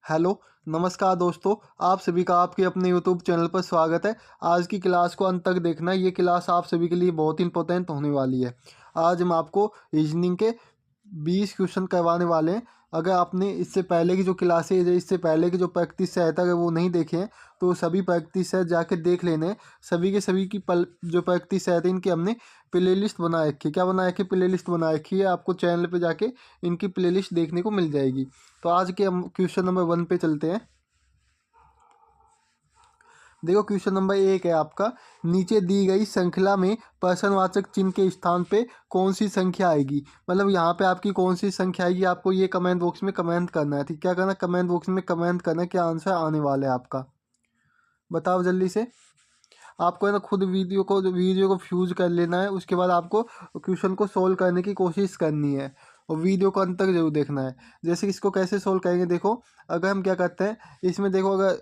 Hello, नमस्कार दोस्तों। आप सभी का आपके अपने यूट्यूब चैनल पर स्वागत है। आज की क्लास को अंत तक देखना। ये क्लास आप सभी के लिए बहुत इंपॉर्टेंट होने वाली है। आज हम आपको रीजनिंग के 20 क्वेश्चन करवाने वाले हैं। अगर आपने इससे पहले की जो क्लासेज है, इससे पहले की जो प्रैक्टिस सेट है, अगर वो नहीं देखे हैं तो सभी प्रैक्टिस सेट जाके देख लेने हैं। सभी के सभी की जो प्रैक्टिस सेट है इनकी हमने प्ले लिस्ट बना रखी है। क्या बना रखी है? प्ले लिस्ट बना रखी है। आपको चैनल पे जाके इनकी प्ले लिस्ट देखने को मिल जाएगी। तो आज के हम क्वेश्चन नंबर 1 पे चलते हैं। देखो, क्वेश्चन नंबर 1 है आपका, नीचे दी गई श्रृंखला में प्रश्नवाचक चिन्ह के स्थान पे कौन सी संख्या आएगी। मतलब यहाँ पे आपकी कौन सी संख्या आएगी, आपको ये कमेंट बॉक्स में कमेंट करना है। ठीक, क्या करना है? कमेंट बॉक्स में कमेंट करना है क्या आंसर आने वाला है आपका। बताओ जल्दी से। आपको है ना खुद वीडियो को फ्यूज कर लेना है। उसके बाद आपको क्वेश्चन को सोल्व करने की कोशिश करनी है और वीडियो को अंत तक जरूर देखना है। जैसे इसको कैसे सोल्व करेंगे, देखो। अगर हम क्या करते हैं इसमें, देखो, अगर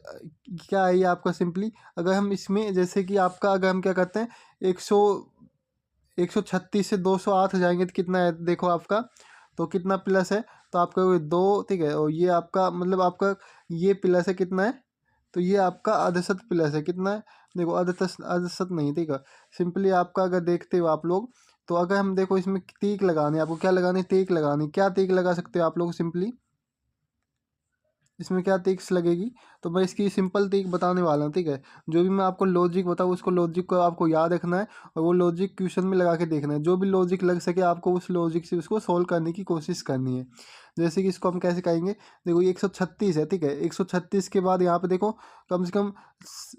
क्या है ये आपका सिंपली, अगर हम इसमें जैसे कि आपका, अगर हम क्या करते हैं 136 से 208 जाएंगे तो कितना है, देखो आपका तो कितना प्लस है, तो आपका वो 2, ठीक है। और ये आपका मतलब आपका ये प्लस है, कितना है, तो ये आपका अर्धशत प्लस है, कितना है, देखो अर्धशत नहीं, ठीक है। सिंपली आपका अगर देखते हो आप लोग, तो अगर हम देखो इसमें तीक लगाने, आपको क्या लगाने, तीक लगानी। क्या तीक लगा सकते हो आप लोग सिंपली, इसमें क्या तीक्स लगेगी, तो मैं इसकी सिंपल तीक बताने वाला हूँ, ठीक है। जो भी मैं आपको लॉजिक बताऊँ उसको, लॉजिक को आपको याद रखना है और वो लॉजिक क्वेश्चन में लगा के देखना है। जो भी लॉजिक लग सके आपको उस लॉजिक से उसको सोल्व करने की कोशिश करनी है। जैसे कि इसको हम कैसे कहेंगे, देखो ये 136 है, ठीक है। 136 के बाद यहाँ पे देखो कम से कम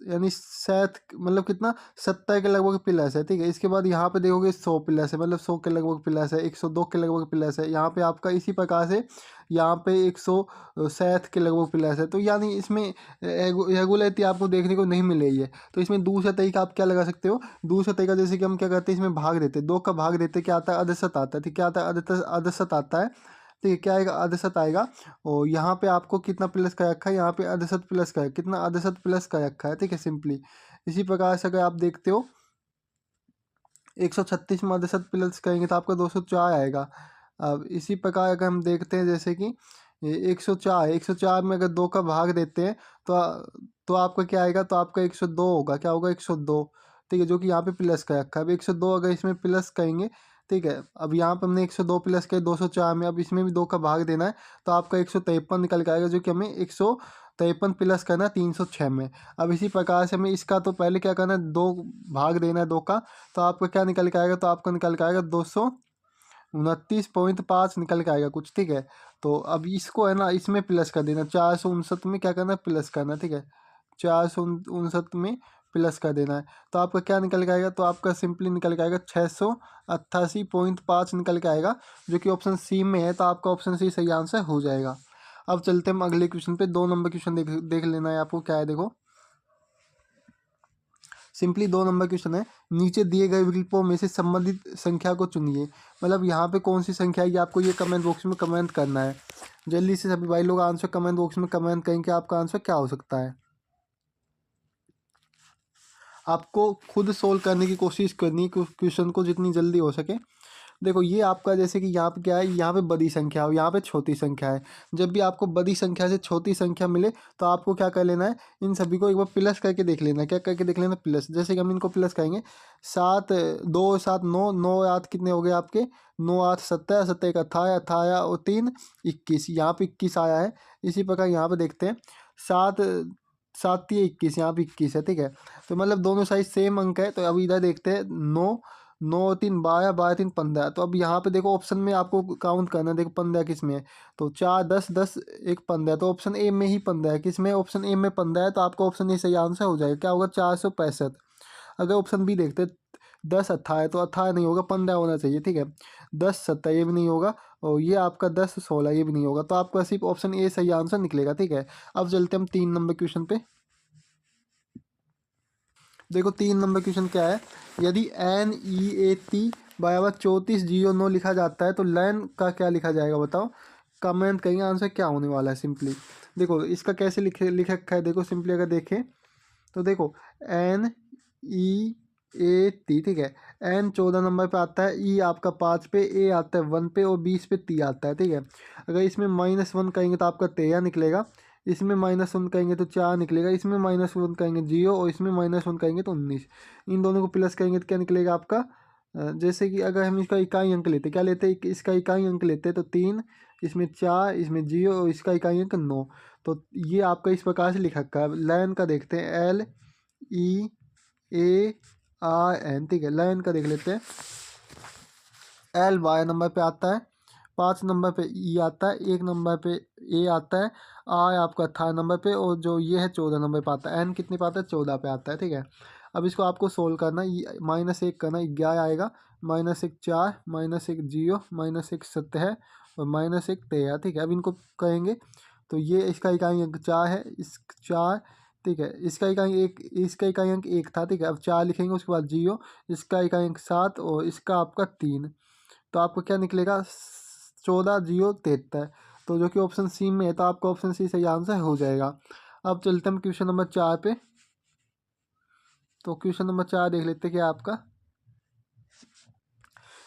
यानी 7, मतलब कितना, 70 के लगभग प्लस है, ठीक है। इसके बाद यहाँ पे देखोगे 100 प्लस है, मतलब 100 के लगभग प्लस है, 102 के लगभग प्लस है। यहाँ पे आपका इसी प्रकार से यहाँ पे 107 के लगभग प्लस है। तो यानी इसमें रेगुलरिटी आपको देखने को नहीं मिलेगी है। तो इसमें दूसरा तरीका आप क्या लगा सकते हो, दूसरा तरीका जैसे कि हम क्या करते हैं, इसमें भाग देते हैं, 2 का भाग देते हैं, क्या आता है, अर्धशत आता है, ठीक, क्या आता है, अर्धशत आता है, ठीक है। क्या आएगा, अर्धशत आएगा। और यहाँ पे आपको कितना प्लस का रखा है, यहाँ पे अर्धशत प्लस का है, कितना, अर्धशत प्लस का रखा है, ठीक है। सिंपली इसी प्रकार से अगर आप देखते हो 136 में अर्धशत प्लस करेंगे तो आपका 204 आएगा। अब इसी प्रकार अगर हम देखते हैं जैसे कि 104 में अगर 2 का भाग देते हैं तो आपका क्या आएगा, तो आपका 102 होगा। क्या होगा, 102, ठीक है, जो कि यहाँ पे प्लस का रखा है। अब 102 अगर इसमें प्लस करेंगे, ठीक है। अब यहाँ पे हमने 102 प्लस किया 204 में, अब इसमें भी 2 का भाग देना है तो आपका 153 निकल के आएगा, जो कि हमें 153 प्लस करना है 306 में। अब इसी प्रकार से हमें इसका तो पहले क्या करना है, 2 भाग देना है 2 का, तो आपका क्या निकल के आएगा, तो आपका निकल के आएगा 229.5 निकल के आएगा कुछ, ठीक है। तो अब इसको है ना इसमें प्लस कर देना, 459 में क्या करना है, प्लस करना, ठीक है। 459 में प्लस कर देना है तो आपका क्या निकल के आएगा, तो आपका सिंपली निकल के आएगा 688.5 निकल के आएगा, जो कि ऑप्शन सी में है। तो आपका ऑप्शन सी सही आंसर हो जाएगा। अब चलते हैं हम अगले क्वेश्चन पे। 2 नंबर क्वेश्चन देख लेना है आपको। क्या है, देखो सिंपली 2 नंबर क्वेश्चन है, नीचे दिए गए विकल्पों में से संबंधित संख्या को चुनिए। मतलब यहाँ पे कौन सी संख्या है ये आपको ये कमेंट बॉक्स में कमेंट करना है। जल्दी से सभी भाई लोग आंसर कमेंट बॉक्स में कमेंट करें कि आपका आंसर क्या हो सकता है। आपको खुद सोल्व करने की कोशिश करनी है क्वेश्चन को जितनी जल्दी हो सके। देखो ये आपका जैसे कि यहाँ पे क्या है, यहाँ पे बड़ी संख्या है, यहाँ पे छोटी संख्या है। जब भी आपको बड़ी संख्या से छोटी संख्या मिले तो आपको क्या कर लेना है, इन सभी को एक बार प्लस करके देख लेना है। क्या करके देख लेना, प्लस। जैसे कि हम इनको प्लस करेंगे, 7 2 7 9 9 8 कितने हो गए आपके, 9 8 17 17 एक 18 18 और 3 21, यहाँ पे 21 आया है। इसी प्रकार यहाँ पे देखते हैं 7 7 3 21, यहाँ पे 21 है, ठीक है। तो मतलब दोनों साइड सेम अंक है। तो अब इधर देखते हैं 9 9 3 12 12 3 15। तो अब यहाँ पे देखो ऑप्शन में आपको काउंट करना है, देखो 15 किस में है, तो 4 10 10 एक 15, तो ऑप्शन ए में ही 15 है। किस में, ऑप्शन ए में 15 है, तो आपका ऑप्शन ए सही आंसर हो जाएगा। क्या होगा, 465। अगर ऑप्शन बी देखते 10 18 तो 18 नहीं होगा, 15 होना चाहिए, ठीक है। 10 17 ये भी नहीं होगा, और ये आपका 10 16 ये भी नहीं होगा। तो आपका सिर्फ ऑप्शन ए सही आंसर निकलेगा, ठीक है। अब चलते हम 3 नंबर क्वेश्चन पे। देखो 3 नंबर क्वेश्चन क्या है, यदि NEAT बराबर 3409 लिखा जाता है तो लैन का क्या लिखा जाएगा, बताओ। कमेंट करेंगे आंसर क्या होने वाला है। सिंपली देखो इसका कैसे लिख रखा है, देखो सिंपली अगर देखें तो देखो NEAT, ठीक है। N 14 नंबर पे आता है, E आपका 5 पे, A आता है 1 पे और 20 पे T आता है, ठीक है। अगर इसमें -1 करेंगे तो आपका 13 निकलेगा, इसमें -1 करेंगे तो 4 निकलेगा, इसमें -1 करेंगे 0 और इसमें -1 करेंगे तो 19। इन दोनों को प्लस करेंगे तो क्या निकलेगा आपका, जैसे कि अगर हम इसका इकाई अंक लेते क्या लेते हैं, इसका इकाई अंक लेते तो 3, इसमें 4, इसमें 0 और इसका इकाई अंक 9। तो ये आपका इस प्रकार से लिखा है। लाइन का देखते हैं, LEARN, ठीक है। लाइन का देख लेते हैं, L वाई नंबर पे आता है, 5 नंबर पे E आता है, 1 नंबर पे A आता है, R आपका 18 नंबर पे और जो ये है 14 नंबर पे आता है। N कितने पे आता है, 14 पे आता है, ठीक है। अब इसको आपको सोल्व करना है, -1 करना, 11 आएगा, -1 4, -1 0, -1 7 है और -1 13, ठीक है। अब इनको कहेंगे तो ये इसका इकाई अंक 4 है, इस 4, ठीक है। इसका इकाई एक, इसका इकाई अंक 1 था, ठीक है। अब 4 लिखेंगे, उसके बाद 0, इसका इकाई अंक 7 और इसका आपका 3। तो आपको क्या निकलेगा, 14,073। तो जो कि ऑप्शन सी में है, तो आपका ऑप्शन सी सही आंसर हो जाएगा। अब चलते हैं क्वेश्चन नंबर 4 पे। तो क्वेश्चन नंबर 4 देख लेते हैं क्या आपका,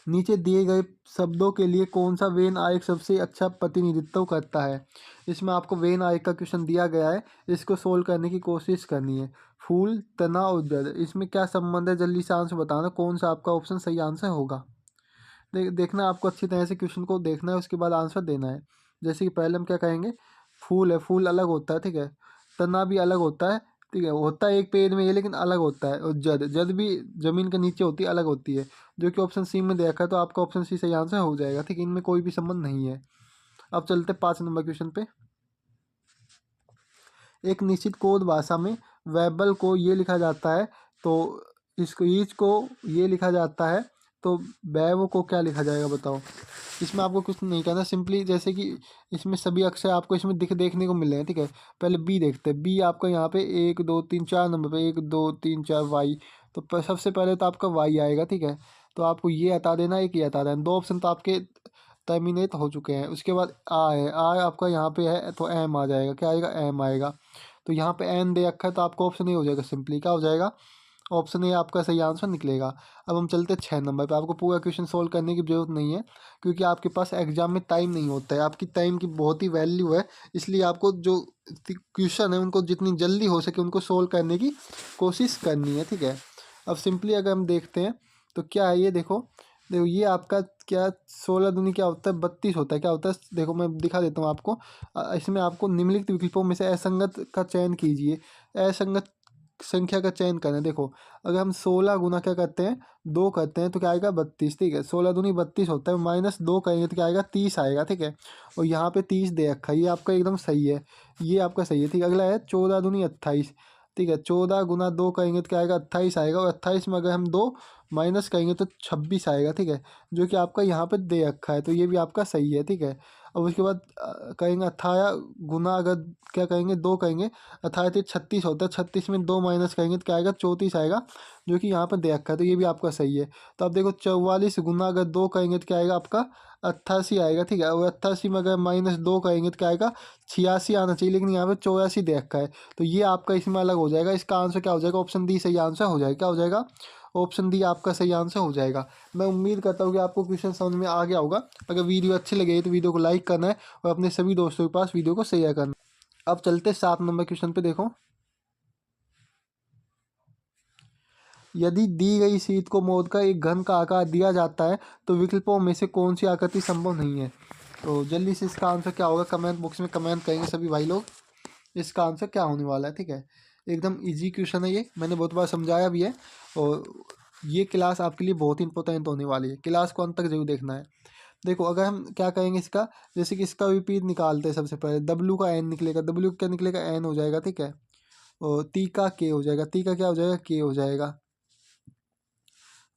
नीचे दिए गए शब्दों के लिए कौन सा वेन आरेख सबसे अच्छा प्रतिनिधित्व करता है। इसमें आपको वेन आरेख का क्वेश्चन दिया गया है, इसको सोल्व करने की कोशिश करनी है। फूल, तना और जड़, इसमें क्या संबंध है, जल्दी से आंसर बताना, कौन सा आपका ऑप्शन सही आंसर होगा। देखना आपको अच्छी तरह से क्वेश्चन को देखना है, उसके बाद आंसर देना है। जैसे कि पहले हम क्या कहेंगे, फूल है, फूल अलग होता है, ठीक है। तना भी अलग होता है, ठीक है, होता है एक पेड़ में ये, लेकिन अलग होता है। और जद, जद भी जमीन के नीचे होती है, अलग होती है, जो कि ऑप्शन सी में देखा है। तो आपका ऑप्शन सी सही आंसर हो जाएगा, ठीक है, इनमें कोई भी संबंध नहीं है। अब चलते 5 नंबर क्वेश्चन पे। एक निश्चित कोड भाषा में वेबल को ये लिखा जाता है, तो इसको ईच को ये लिखा जाता है, तो बैव को क्या लिखा जाएगा बताओ। इसमें आपको कुछ नहीं करना, सिंपली जैसे कि इसमें सभी अक्षर आपको इसमें देखने को मिल रहे हैं, ठीक है। पहले बी देखते हैं, बी आपका यहाँ पे 1 2 3 4 नंबर पे 1 2 3 4 वाई। तो सबसे पहले तो आपका वाई आएगा, ठीक है। तो आपको ये हटा देना, एक ये हटा देना, 2 ऑप्शन तो आपके टर्मिनेट हो चुके हैं। उसके बाद आ है, आ आपका यहाँ पे है तो एम आ जाएगा, क्या आएगा, एम आएगा। तो यहाँ पे एन दे रखा है, तो आपका ऑप्शन ए हो जाएगा, सिंपली क्या हो जाएगा, ऑप्शन ए आपका सही आंसर निकलेगा। अब हम चलते हैं 6 नंबर पे। आपको पूरा क्वेश्चन सोल्व करने की जरूरत नहीं है, क्योंकि आपके पास एग्जाम में टाइम नहीं होता है, आपकी टाइम की बहुत ही वैल्यू है। इसलिए आपको जो क्वेश्चन है उनको जितनी जल्दी हो सके उनको सोल्व करने की कोशिश करनी है, ठीक है। अब सिंपली अगर हम देखते हैं तो क्या है, ये देखो, देखो ये आपका क्या 16 दूनी क्या होता है, 32 होता है, क्या होता है, देखो मैं दिखा देता हूँ आपको। इसमें आपको निम्नलिखित विकल्पों में से असंगत का चयन कीजिए। असंगत संख्या का चयन करना है। देखो अगर हम 16 गुना क्या करते हैं, 2 करते हैं, तो क्या आएगा 32, ठीक है। 16 दूनी 32 होता है, -2 करेंगे तो क्या आएगा, 30 आएगा, ठीक है। और यहाँ पे 30 दे रखा है, ये आपका एकदम सही है, ये आपका सही है, ठीक है। अगला है 14 दूनी 28, ठीक है। 14 गुना 2 करेंगे तो क्या आएगा, 28 आएगा। और 28 में अगर हम 2 माइनस करेंगे तो 26 आएगा, ठीक है, जो कि आपका यहाँ पे दे रखा है, तो ये भी आपका सही है, ठीक है। अब उसके बाद करेंगे 18 गुना, अगर क्या करेंगे 2 करेंगे, 18 से 36 होता है, 36 में 2 माइनस करेंगे तो क्या आएगा, 34 आएगा, जो कि यहाँ पर दे रखा है, तो ये भी आपका सही है। तो अब देखो 44 गुना अगर 2 करेंगे तो क्या आएगा आपका, 88 आएगा, ठीक है। और 88 में अगर -2 करेंगे तो क्या आएगा, 86 आना चाहिए, लेकिन यहाँ पे 84 दे रखा है, तो ये आपका इसमें अलग हो जाएगा। इसका आंसर क्या हो जाएगा, ऑप्शन डी सही आंसर हो जाएगा, क्या हो जाएगा, ऑप्शन डी आपका सही आंसर हो जाएगा। मैं उम्मीद करता हूँ कि आपको क्वेश्चन समझ में आ गया होगा। अगर वीडियो अच्छी लगे तो वीडियो को लाइक करना है और अपने सभी दोस्तों के पास वीडियो को शेयर करना है। अब चलते 7 नंबर क्वेश्चन पे। देखो, यदि दी गई शीट को मोड़ कर एक घन का आकार दिया जाता है तो विकल्पों में से कौन सी आकृति संभव नहीं है। तो जल्दी से इसका आंसर क्या होगा, कमेंट बॉक्स में कमेंट करेंगे सभी भाई लोग, इसका आंसर क्या होने वाला है, ठीक है। एकदम इजी क्वेश्चन है, ये मैंने बहुत बार समझाया भी है, और ये क्लास आपके लिए बहुत इंपॉर्टेंट होने वाली है, क्लास को अंत तक जरूर देखना है। देखो अगर हम क्या करेंगे इसका, जैसे कि इसका विपरीत निकालते हैं, सबसे पहले डब्ल्यू का एन निकलेगा, डब्ल्यू क्या निकलेगा, एन हो जाएगा, ठीक है। और टी का के हो जाएगा, टी का क्या हो जाएगा, के हो जाएगा।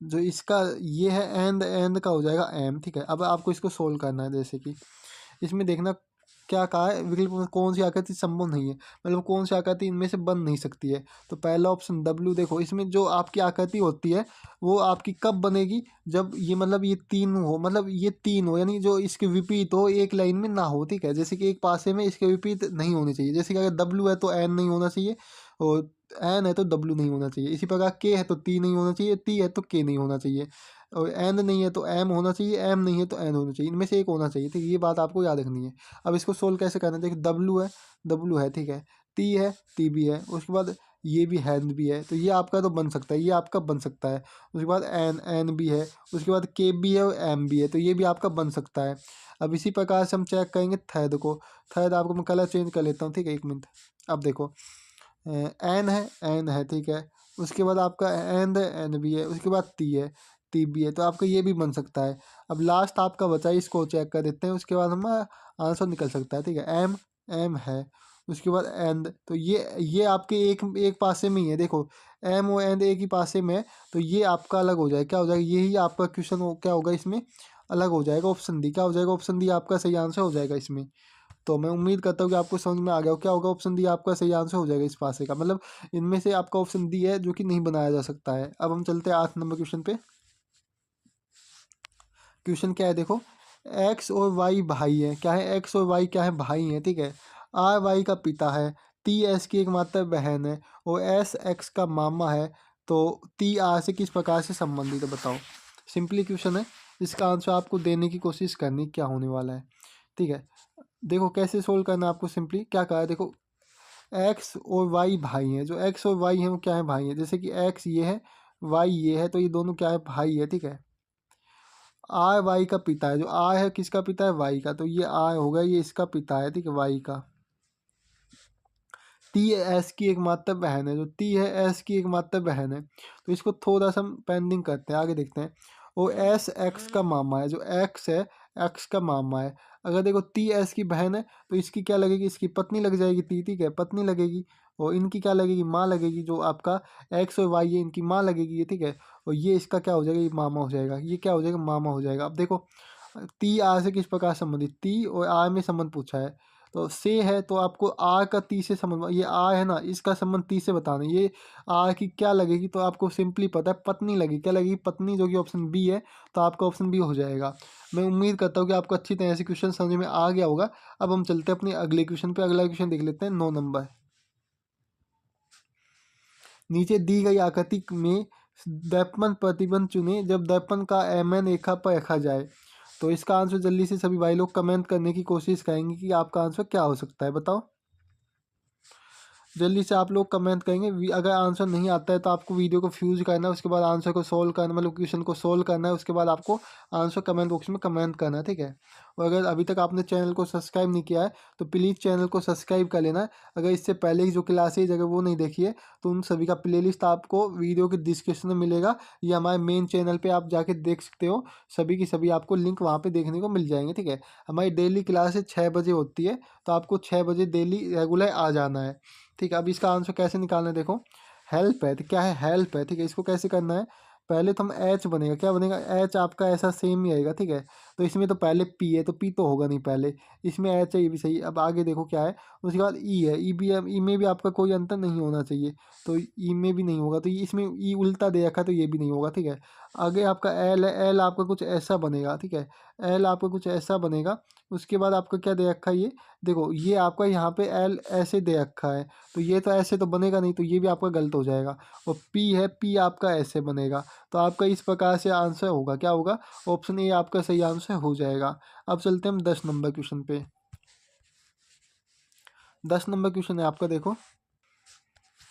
जो इसका ये है एंड, एंड का हो जाएगा एम, ठीक है। अब आपको इसको सोल्व करना है, जैसे कि इसमें देखना क्या कहा है, विकल्प में कौन सी आकृति संभव नहीं है, मतलब कौन सी आकृति इनमें से बन नहीं सकती है। तो पहला ऑप्शन डब्ल्यू, देखो इसमें जो आपकी आकृति होती है वो आपकी कब बनेगी, जब ये मतलब ये 3 हो, मतलब ये 3 हो, यानी जो इसके विपरीत हो एक लाइन में ना हो, ठीक है। जैसे कि एक पासे में इसके विपरीत नहीं होनी चाहिए, जैसे कि अगर डब्ल्यू है तो एन नहीं होना चाहिए, और एन है तो डब्ल्यू नहीं होना चाहिए। इसी प्रकार के है तो टी नहीं होना चाहिए, टी है तो के नहीं होना चाहिए। और एंड नहीं है तो एम होना चाहिए, एम नहीं है तो एन होना चाहिए, इनमें से एक होना चाहिए, ठीक है। ये बात आपको याद रखनी है। अब इसको सोल्व कैसे करना है, देखिए डब्लू है, ठीक है, टी भी है, उसके बाद ये भी हैंड भी है, तो ये आपका तो बन सकता है, ये आपका बन सकता है। उसके बाद एन भी है, उसके बाद के भी है और एम भी है, तो ये भी आपका बन सकता है। अब इसी प्रकार से हम चेक करेंगे थर्ड को। थर्ड आपको मैं कलर चेंज कर लेता हूँ, ठीक है, एक मिनट। अब देखो एन है, ठीक है, उसके बाद आपका एंड एन भी है, उसके बाद टी भी है, तो आपका ये भी बन सकता है। अब लास्ट आपका बचा है, इसको चेक कर देते हैं, उसके बाद हम आंसर निकल सकता है, ठीक है। एम एम है, उसके बाद एंड, तो ये आपके एक एक पासे में ही है, देखो एम और एंड एक ही पासे में है, तो ये आपका अलग हो जाएगा, क्या हो जाएगा, यही आपका क्वेश्चन क्या होगा इसमें, अलग हो जाएगा। ऑप्शन डी क्या हो जाएगा, ऑप्शन डी आपका सही आंसर हो जाएगा इसमें। तो मैं उम्मीद करता हूँ कि आपको समझ में आ गया हो, क्या होगा, ऑप्शन डी आपका सही आंसर हो जाएगा इस पासे का, मतलब इनमें से आपका ऑप्शन डी है जो कि नहीं बनाया जा सकता है। अब हम चलते हैं 8 नंबर क्वेश्चन पे। क्वेश्चन क्या है, देखो एक्स और वाई भाई है, क्या है, एक्स और वाई क्या है, भाई है, ठीक है। आर वाई का पिता है, टी एस की एकमात्र बहन है और एस एक्स का मामा है, तो टी आर से किस प्रकार से संबंधित है, बताओ। सिंपली क्वेश्चन है, इसका आंसर आपको देने की कोशिश करनी क्या होने वाला है, ठीक है। देखो कैसे सोल्व करना है आपको, सिंपली क्या कहा है, देखो एक्स और वाई भाई हैं, जो एक्स और वाई हैं वो क्या है, भाई हैं। जैसे कि एक्स ये है, वाई ये है, तो ये दोनों क्या है, भाई है, ठीक है। आर वाई का पिता है, जो आर है किसका पिता है, वाई का, तो ये आर होगा, ये इसका पिता है, ठीक है, वाई का। टी एस की एकमात्र बहन है, जो टी है एस की एकमात्र बहन है, तो इसको थोड़ा सा हम पेंडिंग करते हैं, आगे देखते हैं। और एस एक्स का मामा है, जो एक्स है एक्स का मामा है। अगर देखो टी एस की बहन है तो इसकी क्या लगेगी, इसकी पत्नी लग जाएगी, टी, ठीक है, पत्नी लगेगी। और इनकी क्या लगेगी, माँ लगेगी, जो आपका एक्स और वाई है इनकी माँ लगेगी ये, ठीक है। और ये इसका क्या हो जाएगा, ये मामा हो जाएगा, ये क्या हो जाएगा, मामा हो जाएगा। अब देखो टी आर से किस प्रकार संबंधित, टी और आर में संबंध पूछा है, तो से है तो आपको आर का ती से संबंध, ये आर है ना, इसका संबंध ती से बताना। ये आर की क्या लगेगी, तो आपको सिंपली पता है पत्नी लगेगी, क्या लगेगी, पत्नी, जो कि ऑप्शन बी है, तो आपका ऑप्शन बी हो जाएगा। मैं उम्मीद करता हूँ कि आपको अच्छी तरह से क्वेश्चन समझ में आ गया होगा। अब हम चलते हैं अपने अगले क्वेश्चन पे। अगला क्वेश्चन देख लेते हैं 9 नंबर। नीचे दी गई आकृति में दर्पण प्रतिबिंब चुने जब दर्पण का एम एन रेखा पर रखा जाए, तो इसका आंसर जल्दी से सभी भाई लोग कमेंट करने की कोशिश करेंगे कि आपका आंसर क्या हो सकता है, बताओ। जल्दी से आप लोग कमेंट करेंगे। अगर आंसर नहीं आता है तो आपको वीडियो को फ्यूज करना है, उसके बाद आंसर को सोल्व करना, मतलब क्वेश्चन को सोल्व करना है, उसके बाद आपको आंसर कमेंट बॉक्स में कमेंट करना है, ठीक है। और अगर अभी तक आपने चैनल को सब्सक्राइब नहीं किया है तो प्लीज़ चैनल को सब्सक्राइब कर लेना है। अगर इससे पहले की जो क्लासेज अगर वो नहीं देखी है तो उन सभी का प्लेलिस्ट आपको वीडियो के डिस्क्रिप्शन में मिलेगा, या हमारे मेन चैनल पर आप जाके देख सकते हो। सभी की सभी आपको लिंक वहाँ पर देखने को मिल जाएंगे, ठीक है। हमारी डेली क्लासेज 6 बजे होती है, तो आपको 6 बजे डेली रेगुलर आ जाना है, ठीक है। अब इसका आंसर कैसे निकालना है, देखो हेल्प है, तो क्या है, हेल्प है, ठीक है। इसको कैसे करना है, पहले तो हम एच बनेगा, क्या बनेगा, एच आपका ऐसा सेम ही आएगा, ठीक है। तो इसमें तो पहले पी है, तो पी तो होगा नहीं पहले, इसमें एच है, ये भी सही। अब आगे देखो क्या है, उसके बाद ई है, ई भी, ई में भी आपका कोई अंतर नहीं होना चाहिए, तो ई में भी नहीं होगा, तो इसमें ई उल्टा दे रखा है, तो ये भी नहीं होगा, ठीक है। आगे आपका एल है, एल आपका कुछ ऐसा बनेगा, ठीक है, एल आपका कुछ ऐसा बनेगा। उसके बाद आपका क्या दे रखा है, ये देखो, ये आपका यहाँ पे एल ऐसे दे रखा है, तो ये तो ऐसे तो बनेगा नहीं, तो ये भी आपका गलत हो जाएगा। और पी है, पी आपका ऐसे बनेगा, तो आपका इस प्रकार से आंसर होगा, क्या होगा, ऑप्शन ए आपका सही आंसर हो जाएगा। अब चलते हैं हम 10 नंबर क्वेश्चन पे। 10 नंबर क्वेश्चन है आपका, देखो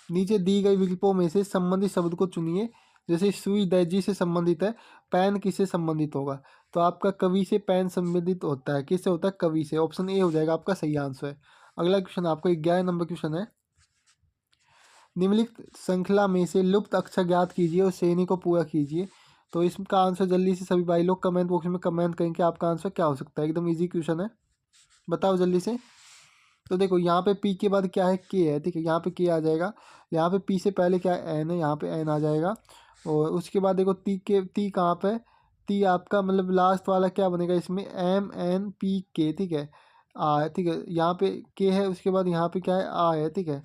नीचे दी गई विकल्पों में से संबंधित शब्द को चुनिए। जैसे सुई दर्जी से संबंधित है, पेन किससे संबंधित होगा, तो आपका कवि से पेन संबंधित होता है, किससे होता है, कवि से, ऑप्शन ए हो जाएगा आपका सही आंसर। अगला क्वेश्चन आपका 11 नंबर क्वेश्चन है। निम्नलिखित श्रृंखला में से लुप्त अक्षर ज्ञात कीजिए और श्रेणी को पूरा कीजिए, तो इसका आंसर जल्दी से सभी भाई लोग कमेंट बॉक्स में कमेंट करें कि आपका आंसर क्या हो सकता है। एकदम इजी क्वेश्चन है, बताओ जल्दी से। तो देखो यहाँ पे पी के बाद क्या है, के है, ठीक है, यहाँ पे के आ जाएगा। यहाँ पे पी से पहले क्या है, एन है, यहाँ पे एन आ जाएगा। और उसके बाद देखो ती कहाँ पे, ती आपका मतलब लास्ट वाला क्या बनेगा इसमें, एम एन पी के, ठीक है, आ है, ठीक है। यहाँ पे के है, उसके बाद यहाँ पे क्या है, आ है, ठीक है।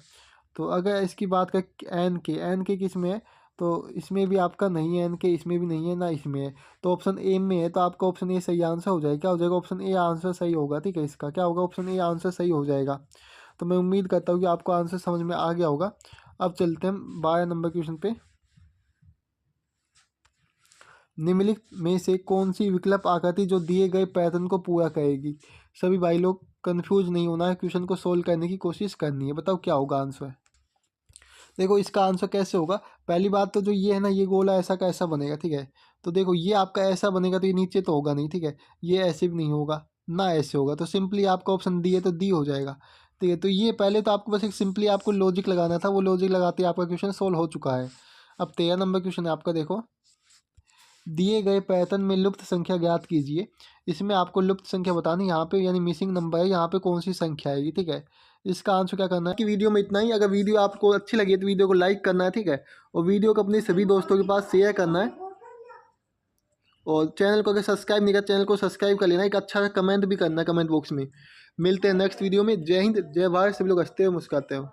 तो अगर इसकी बात करें एन के किस में है, तो इसमें भी आपका नहीं है, एन के इसमें भी नहीं है ना इसमें है, तो ऑप्शन ए में है, तो आपका ऑप्शन ए सही आंसर हो जाएगा, क्या हो जाएगा, ऑप्शन ए आंसर सही होगा, ठीक है। इसका क्या होगा, ऑप्शन ए आंसर सही हो जाएगा। तो मैं उम्मीद करता हूँ कि आपको आंसर समझ में आ गया होगा। अब चलते हैं 12 नंबर क्वेश्चन पे। निम्नलिखित में से कौन सी विकल्प आकृति जो दिए गए पैटर्न को पूरा करेगी। सभी भाई लोग कंफ्यूज नहीं होना है, क्वेश्चन को सोल्व करने की कोशिश करनी है। बताओ क्या होगा आंसर। देखो इसका आंसर कैसे होगा, पहली बात तो जो ये है ना, ये गोला ऐसा का ऐसा बनेगा, ठीक है। तो देखो ये आपका ऐसा बनेगा तो ये नीचे तो होगा नहीं, ठीक है। ये ऐसे भी नहीं होगा ना ऐसे होगा, तो सिंपली आपका ऑप्शन डी है, तो डी हो जाएगा। ठीक है, तो ये पहले तो आपको बस एक सिंपली आपको लॉजिक लगाना था, वो लॉजिक लगाते ही आपका क्वेश्चन सोल्व हो चुका है। अब 13 नंबर क्वेश्चन है आपका। देखो दिए गए पैटर्न में लुप्त संख्या ज्ञात कीजिए। इसमें आपको लुप्त संख्या बतानी, यहाँ पे यानी मिसिंग नंबर है, यहाँ पे कौन सी संख्या आएगी, ठीक है। इसका आंसर क्या करना है कि वीडियो में इतना ही। अगर वीडियो आपको अच्छी लगी तो वीडियो को लाइक करना है, ठीक है। और वीडियो को अपने सभी दोस्तों के पास शेयर करना है। और चैनल को अगर सब्सक्राइब नहीं किया, चैनल को सब्सक्राइब कर लेना। एक अच्छा सा कमेंट भी करना है कमेंट बॉक्स में। मिलते हैं नेक्स्ट वीडियो में। जय हिंद, जय भारत। सभी लोग हंसते हो मुस्कुराते हो।